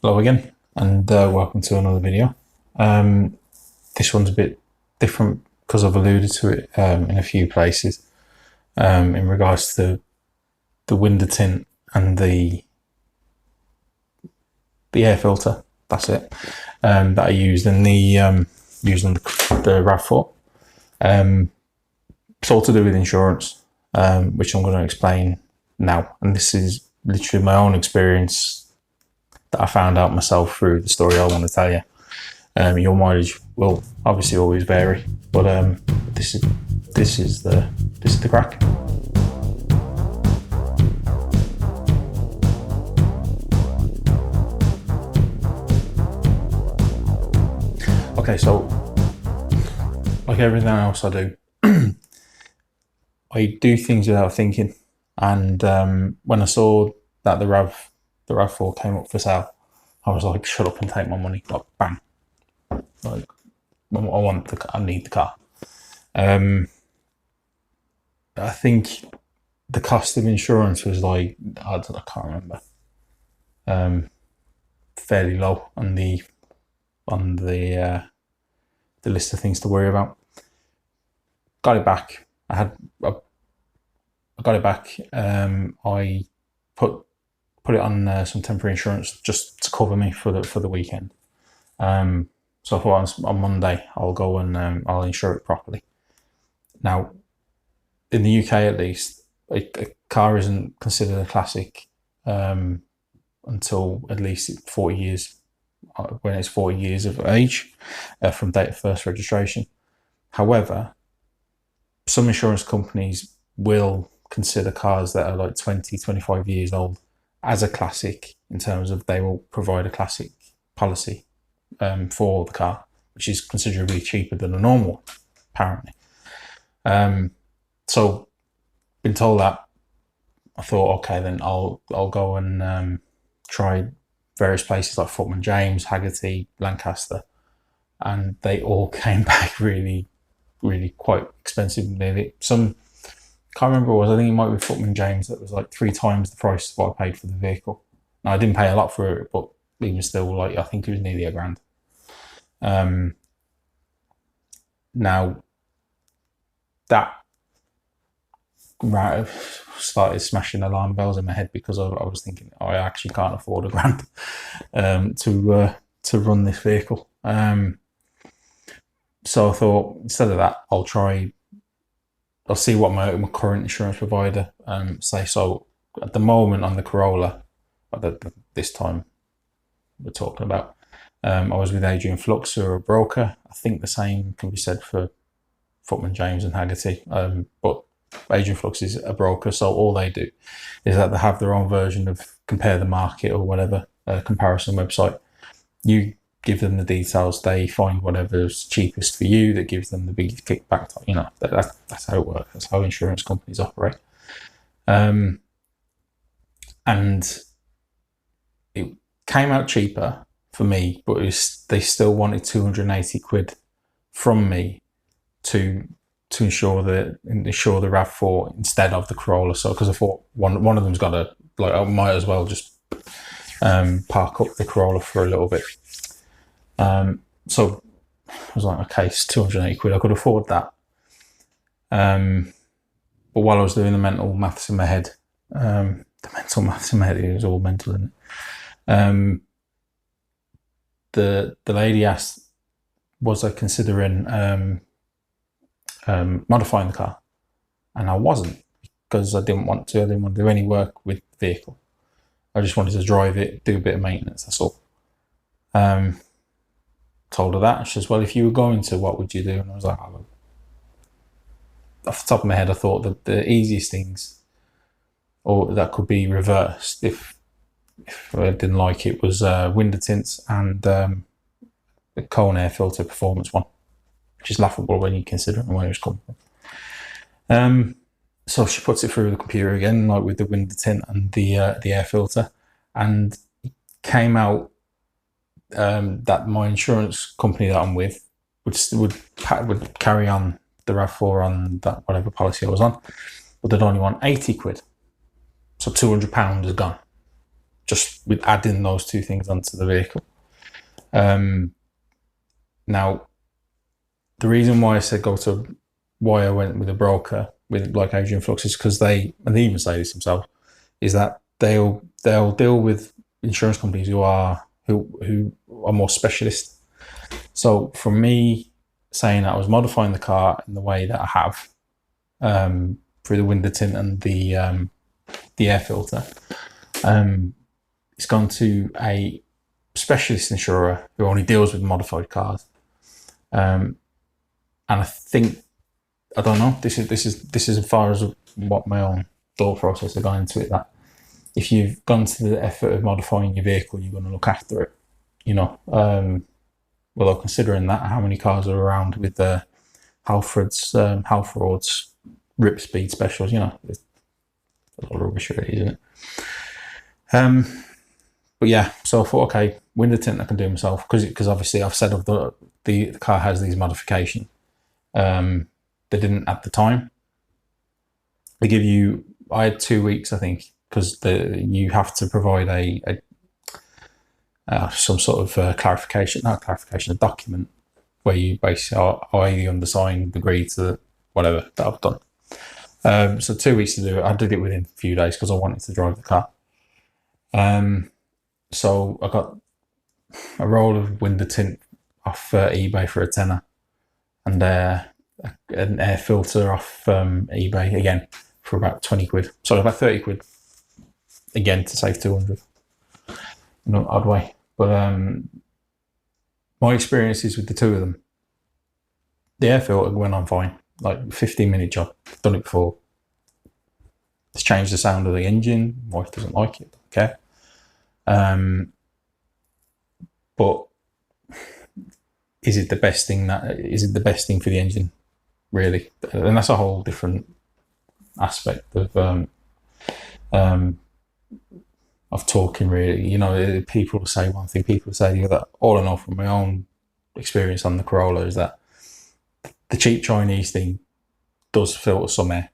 Hello again, and welcome to another video. This one's a bit different because I've alluded to it in a few places in regards to the window tint and the air filter. That's it. That I used in the used on the RAV4. It's all to do with insurance, which I'm going to explain now. And this is literally my own experience that I found out myself through the story I want to tell you. Your mileage will obviously always vary, but this is the crack. Okay, so like everything else I do, I do things without thinking. And when I saw that the RAV4 came up for sale, I was like, shut up and take my money. Like, bang. Like, I need the car. I think the cost of insurance was like, I can't remember. Fairly low on the list of things to worry about. Got it back. I got it back. I put it on some temporary insurance just to cover me for the weekend. So I thought on Monday I'll go and I'll insure it properly. Now, in the UK at least, a car isn't considered a classic until at least 40 years, when it's 40 years of age from date of first registration. However, some insurance companies will consider cars that are like 20, 25 years old as a classic, in terms of they will provide a classic policy for the car, which is considerably cheaper than a normal one, apparently. So, been told that, I thought, okay, then I'll go and try various places like Footman James, Haggerty, Lancaster, and they all came back really quite expensive. Maybe some, can't remember what it was. I think it might be Footman James that was like 3 times the price of what I paid for the vehicle. Now, I didn't pay a lot for it, but even still, like, I think it was nearly £1,000. Now, that started smashing alarm bells in my head, because I was thinking, I actually can't afford £1,000 to run this vehicle. So I thought, instead of that, I'll see what my current insurance provider say. So at the moment on the Corolla, this time we're talking about, I was with Adrian Flux, who are a broker. I think the same can be said for Footman James and Haggerty, but Adrian Flux is a broker, so all they do is that they have their own version of Compare the Market or whatever comparison website. You give them the details, they find whatever's cheapest for you, that gives them the biggest kickback. You know, that's how it works. That's how insurance companies operate. And it came out cheaper for me, but they still wanted 280 quid from me to insure the RAV4 instead of the Corolla. So, because I thought one of them's got to, like, I might as well just park up the Corolla for a little bit. So I was like, okay, it's 280 quid. I could afford that. But while I was doing the mental maths in my head, it was all mental, isn't it? The lady asked, was I considering modifying the car? And I wasn't, because I didn't want to do any work with the vehicle. I just wanted to drive it, do a bit of maintenance, that's all. Told her that. She says, well, if you were going to, what would you do? And I was like, oh, off the top of my head, I thought that the easiest things, or that could be reversed if I didn't like it, was window tints and the cone air filter performance one, which is laughable when you consider it and where it's come from. So she puts it through the computer again, like with the window tint and the air filter, and it came out that my insurance company that I'm with would carry on the RAV4 on that whatever policy I was on, but they'd only want 80 quid. So £200 is gone, just with adding those two things onto the vehicle. Now, the reason why I said why I went with a broker with like Adrian Flux is because they even say this themselves, is that they'll deal with insurance companies who are more specialist. So for me, saying that I was modifying the car in the way that I have, through the window tint and the air filter, it's gone to a specialist insurer who only deals with modified cars. And I think, I don't know, this is as far as what my own thought process of going into it, that if you've gone to the effort of modifying your vehicle, you're going to look after it, you know. Although considering that, how many cars are around with the Halfords rip speed specials, you know, it's a lot of rubbish really, isn't it? But yeah, so I thought, okay, window tint I can do myself, because obviously I've said the car has these modifications. They didn't at the time. They give you, I had 2 weeks, I think, because you have to provide some sort of a document where you basically I undersigned, agreed to whatever that I've done. So 2 weeks to do it. I did it within a few days because I wanted to drive the car. So I got a roll of window tint off eBay for a tenner, and an air filter off eBay again for about 20 quid. Sorry, about 30 quid again to save 200. Not odd way. But my experiences with the two of them, the air filter went on fine, like 15-minute job. Done it before. It's changed the sound of the engine. Wife doesn't like it. Okay. But is it the best thing for the engine? Really? And that's a whole different aspect of talking, really. You know, people say one thing, people say the other. All I know from my own experience on the Corolla is that the cheap Chinese thing does filter some air.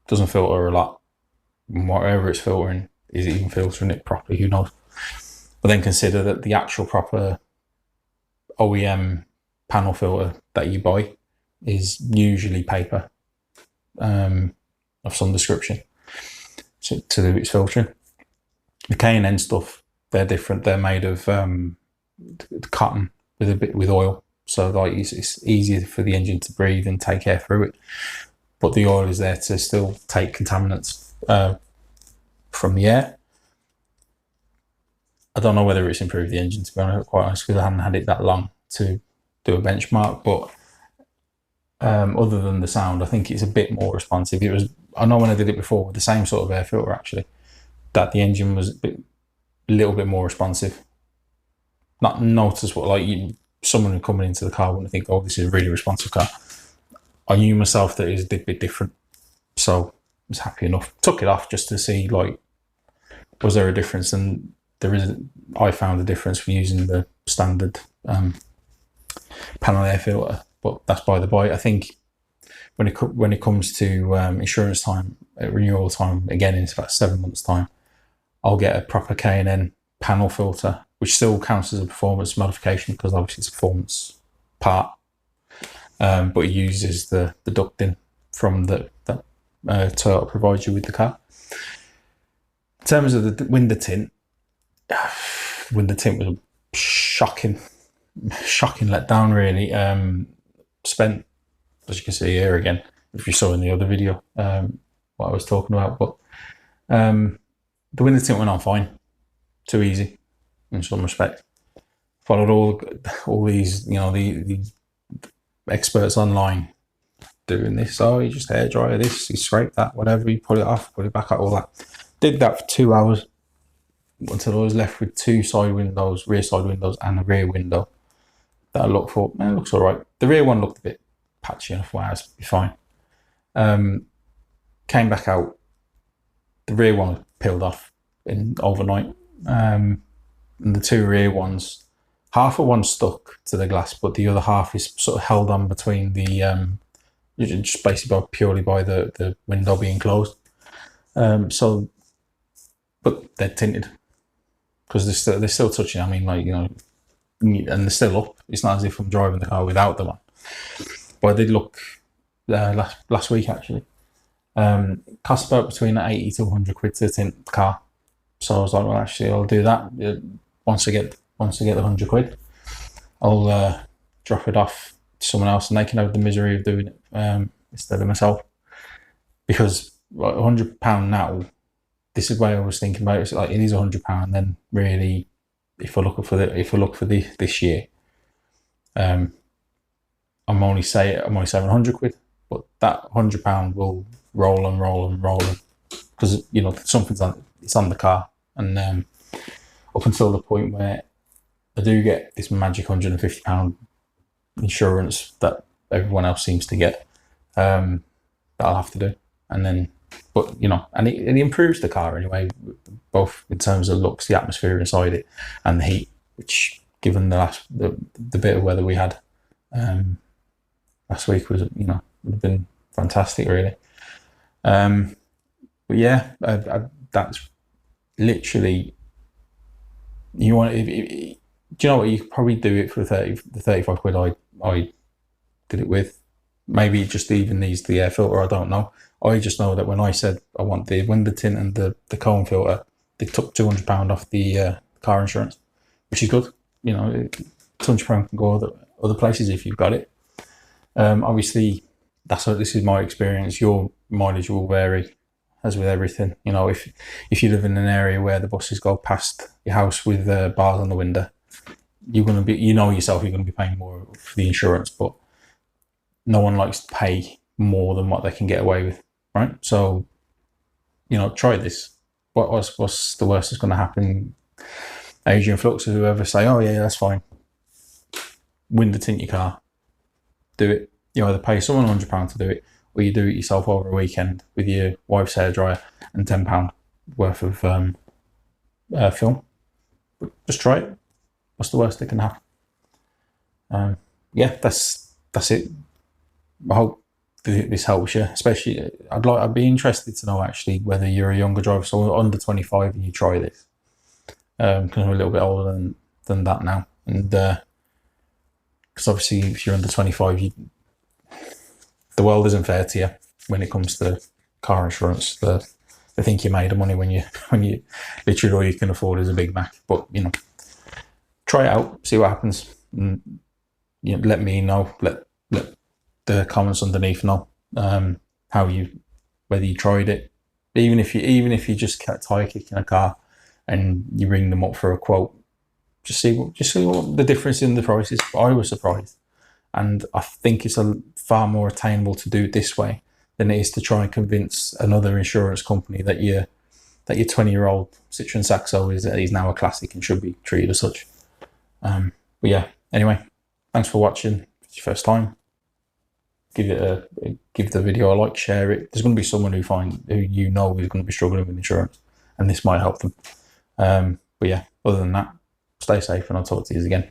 Doesn't filter a lot. And whatever it's filtering, is it even filtering it properly? Who knows? But then consider that the actual proper OEM panel filter that you buy is usually paper of some description to do its filtering. The K&N stuff, they're different. They're made of cotton with oil, so like it's easier for the engine to breathe and take air through it. But the oil is there to still take contaminants from the air. I don't know whether it's improved the engine, to be honest, quite honest, because I haven't had it that long to do a benchmark. But other than the sound, I think it's a bit more responsive. I know when I did it before with the same sort of air filter, actually, that the engine was a little bit more responsive. Not noticeable, like someone coming into the car wouldn't think, oh, this is a really responsive car. I knew myself that it was a bit different, so I was happy enough. Took it off just to see, like, was there a difference? And there isn't. I found a difference from using the standard panel air filter, but that's by the by. I think when it comes to insurance time, renewal time, again, in about 7 months' time, I'll get a proper K&N panel filter, which still counts as a performance modification because obviously it's a performance part, but it uses the ducting from that Toyota provides you with the car. In terms of the window tint was a shocking letdown, really. Spent, as you can see here again, if you saw in the other video, what I was talking about, but the window tint went on fine. Too easy in some respect. Followed all these, you know, the experts online doing this. Oh, you just hair dryer this, you scrape that, whatever, you put it off, put it back out, all that. Did that for 2 hours until I was left with two side windows, rear side windows, and a rear window that I looked for. Man, it looks all right. The rear one looked a bit patchy enough. Wow, it's be fine. Came back out. The rear one was peeled off overnight. And the two rear ones, half of one stuck to the glass, but the other half is sort of held on between the just basically purely by the window being closed. But they're tinted. because they're still touching. I mean, like, you know, and they're still up. It's not as if I'm driving the car without them on. But I did look last week actually. Cost about between 80 to 100 quid to tint the car. So I was like, well, actually, I'll do that. Once I get the 100 quid, I'll drop it off to someone else, and they can have the misery of doing it instead of myself. Because like, £100 now, this is why I was thinking about it. It's like, it is £100. Then really, if I look for this year, I'm only saving 100 quid, but that £100 will roll and roll and roll, because, you know, something's on the car, and up until the point where I do get this magic £150 insurance that everyone else seems to get, that I'll have to do. And then, but, you know, and it improves the car anyway, both in terms of looks, the atmosphere inside it, and the heat, which, given the bit of weather we had last week, was, you know, would have been fantastic, really. But yeah, that's literally, you want, do you know what, you could probably do it for the 35 quid I did it with. Maybe it just even needs the air filter, I don't know. I just know that when I said I want the window tint and the cone filter, they took £200 off the car insurance, which is good. You know, £200 can go other places if you've got it. Obviously, this is my experience. Your mileage will vary, as with everything. You know, if you live in an area where the buses go past your house with bars on the window, you're going to be, you know yourself, you're going to be paying more for the insurance. But no one likes to pay more than what they can get away with, right? So, you know, try this. What's the worst that's going to happen? Adrian Flux or whoever say, oh yeah, that's fine. Window tint your car. Do it. You either pay someone £100 to do it, or you do it yourself over a weekend with your wife's hairdryer and £10 worth of film. But just try it. What's the worst that can happen? Yeah, that's it. I hope this helps you. Especially, I'd be interested to know actually whether you're a younger driver, so under 25, and you try this. Because I'm a little bit older than that now, and because obviously if you're under 25, the world isn't fair to you when it comes to car insurance. They think you made of money when you literally all you can afford is a Big Mac. But, you know, try it out, see what happens, and, you know, let me know. Let the comments underneath know whether you tried it. Even if you just kept tire kicking a car and you ring them up for a quote, just see what the difference in the price is. I was surprised, and I think it's far more attainable to do it this way than it is to try and convince another insurance company that your 20-year-old Citroen Saxo is now a classic and should be treated as such. But yeah, anyway, thanks for watching. If it's your first time, give the video a like, share it. There's going to be someone who you know is going to be struggling with insurance, and this might help them. But yeah, other than that, stay safe, and I'll talk to you again.